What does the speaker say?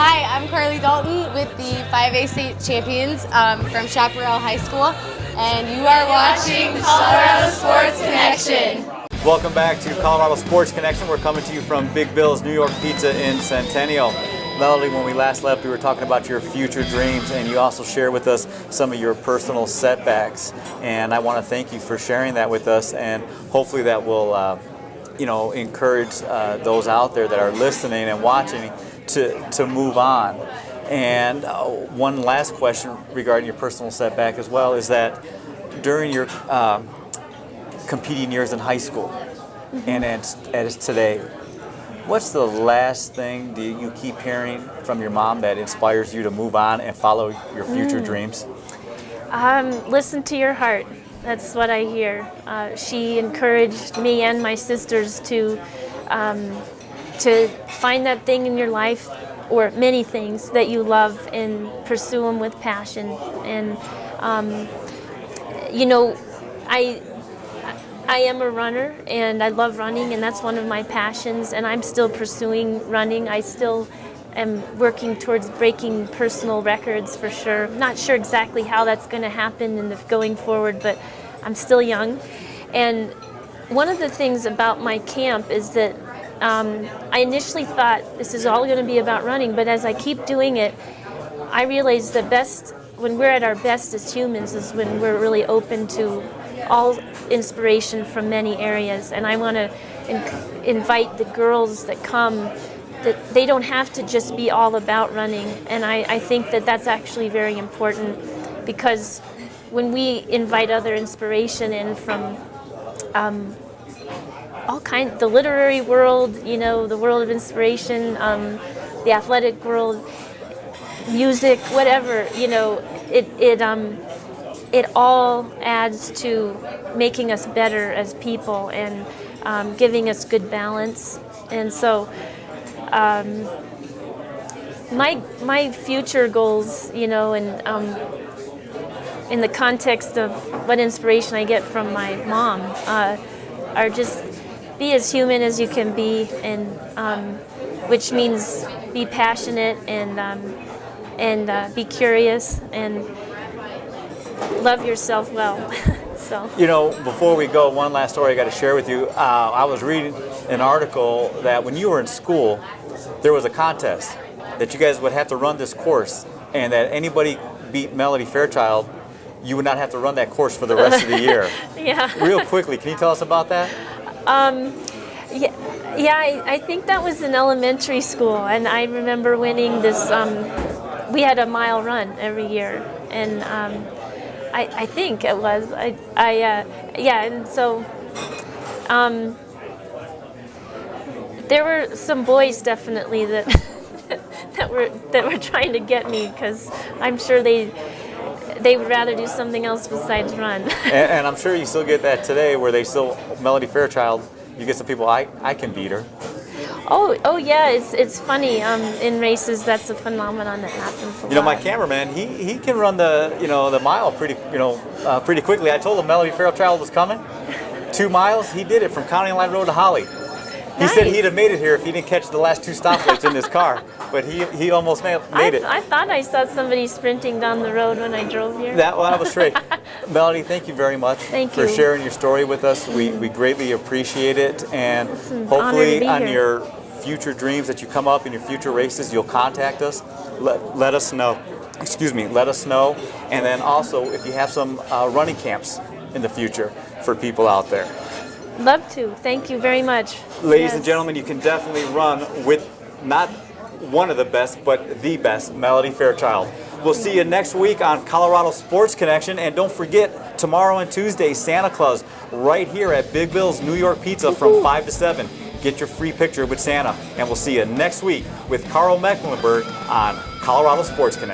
Hi, I'm Carly Dalton with the 5A state champions from Chaparral High School, and you are watching Colorado Sports Connection. Welcome back to Colorado Sports Connection. We're coming to you from Big Bill's New York Pizza in Centennial. Melody, when we last left, we were talking about your future dreams, and you also shared with us some of your personal setbacks. And I want to thank you for sharing that with us, and hopefully that will encourage those out there that are listening and watching to move on. And one last question regarding your personal setback as well is that during your competing years in high school and as today, what's the last thing do you keep hearing from your mom that inspires you to move on and follow your future dreams? Listen to your heart. That's what I hear. She encouraged me and my sisters to find that thing in your life, or many things that you love, and pursue them with passion. And I am a runner, and I love running, and that's one of my passions, and I'm still pursuing running. I still am working towards breaking personal records for sure. Not sure exactly how that's going to happen in the going forward, but I'm still young. And one of the things about my camp is that I initially thought this is all going to be about running, but as I keep doing it, I realize the best, when we're at our best as humans, is when we're really open to all inspiration from many areas. And I want to invite the girls that come, that they don't have to just be all about running. And I think that that's actually very important, because when we invite other inspiration in from all kinds, the literary world, the world of inspiration, the athletic world, music, whatever, it all adds to making us better as people and giving us good balance. And so my future goals, and in the context of what inspiration I get from my mom, are just be as human as you can be, and which means be passionate and be curious and love yourself well. So. Before we go, one last story I got to share with you. I was reading an article that when you were in school, there was a contest that you guys would have to run this course, and that anybody beat Melody Fairchild, you would not have to run that course for the rest of the year. Yeah. Real quickly, can you tell us about that? I think that was in elementary school, and I remember winning this. We had a mile run every year, and I think it was. And so there were some boys definitely that that were trying to get me, because I'm sure they would rather do something else besides run. and I'm sure you still get that today, where they still, Melody Fairchild, you get some people, I can beat her. Oh yeah, it's funny. In races, that's a phenomenon that happens a lot. My cameraman, he can run the mile pretty quickly. I told him Melody Fairchild was coming. 2 miles, he did it from County Line Road to Holly. He said he'd have made it here if he didn't catch the last 2 stoplights in his car, but he almost made it. I thought I saw somebody sprinting down the road when I drove here. That was great. Melody, thank you very much for sharing your story with us. We greatly appreciate it, and hopefully on your future dreams that you come up in your future races, you'll contact us. Let us know. Let us know. And then also, if you have some running camps in the future for people out there. Love to. Thank you very much. Ladies and gentlemen, you can definitely run with not one of the best, but the best, Melody Fairchild. We'll see you next week on Colorado Sports Connection. And don't forget, tomorrow and Tuesday, Santa Claus, right here at Big Bill's New York Pizza from 5 to 7. Get your free picture with Santa. And we'll see you next week with Carl Mecklenburg on Colorado Sports Connection.